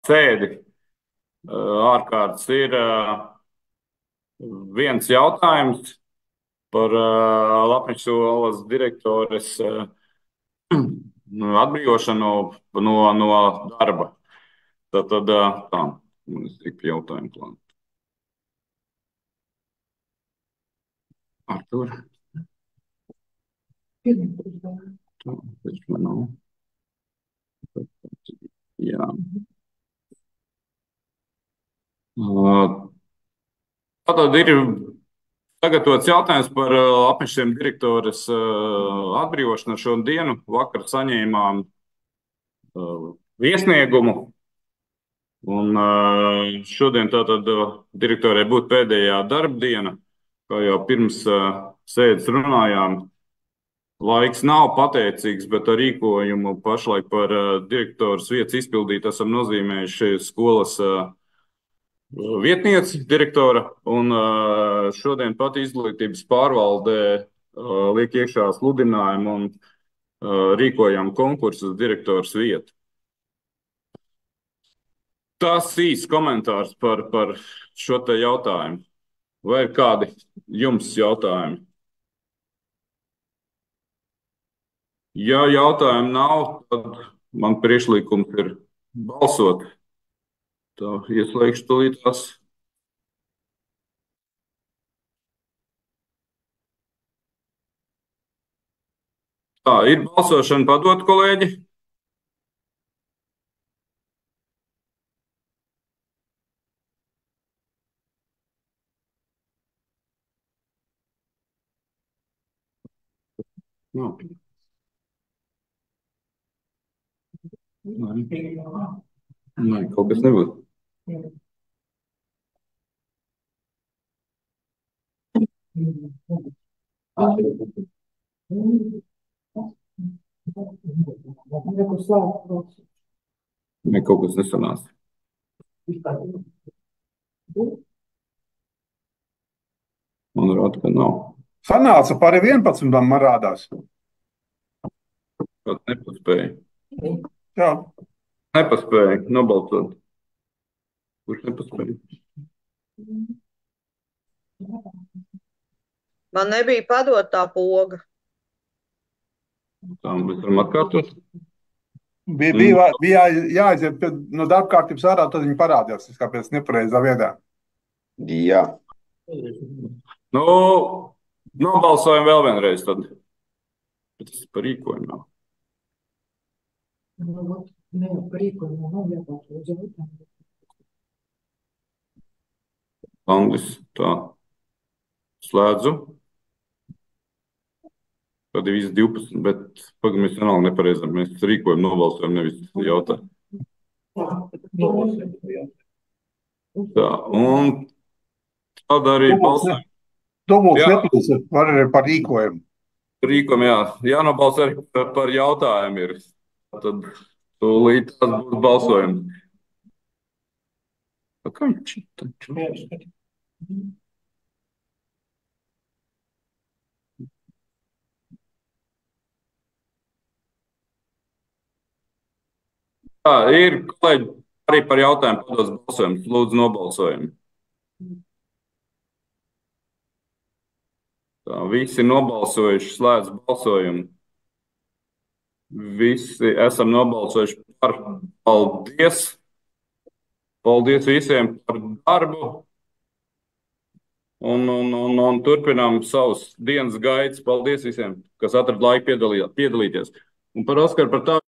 sēdi ārkārtas ir viens jautājums par Lapniņas olas direktores atbrīvošanu no darba. Tad tā, man ir tik jautājumu plānu. Artur? Tā, viņš man nav. Jā. Tātad ir sagatavots jautājums par Lapniņas direktores atbrīvošanu šo dienu. Vakar saņēmām iesniegumu. Un šodien tātad direktorai būtu pēdējā darba diena, kā jau pirms sēdes runājām. Laiks nav pateicīgs, bet ar rīkojumu pašlaik par direktoras vietas izpildīt esam nozīmējuši skolas vietnieci direktora. Un šodien pat izglītības pārvaldē liek iekšā sludinājumu un rīkojam konkursu uz direktoras vietu. Tas īsts komentārs par šo te jautājumu. Vai ir kādi jums jautājumi? Ja jautājumu nav, tad man priekšlikums ir balsot. Tā, ieslēgšu tūlīt tās. Tā, ir balsošana padot, kolēģi? Nav. Nē, kaut kas nebūs. Nē, kaut kas nesanās. Man rāda, ka nav. Sanāca par 11, man rādās. Kāds nepaspēja. Jā. Nepaspēja nobalsot. Kurš nepaspēja? Man nebija padotā poga. Tā, mēs varam atkārtot? Bija jāaiziet no darba kārtības ārā, tad viņi parādījās, kāpēc nepareizā vietā. Jā. Nu, nobalsojam vēl vienreiz tad. Bet tas ir par rīkojumu nav. Ne, par rīkojumu nav jābalso uz jautājumu. Anglis, tā. Slēdzu. Tad ir visi 12, bet pagamies vienalga nepareizam. Mēs rīkojumu nobalsojam, nevis jautājumu. Tā, un tad arī balsojam. Dubults neplīsa, var arī par rīkojumu. Rīkojumu, jā. Jānobalso arī par jautājumu ir. Tad tūlīt tas būs balsojums. Kā viņš taču? Tā, ir, kolēģi, arī par jautājumu padots balsojums. Lūdzu, nobalsojam. Tā, visi nobalsojuši, slēdz balsojumu. Visi esam nobalsojuši par. Paldies! Paldies visiem par darbu! Un turpinām savus dienas gaitas. Paldies visiem, kas atrada laiku piedalīties. Un par Oskaru, par tā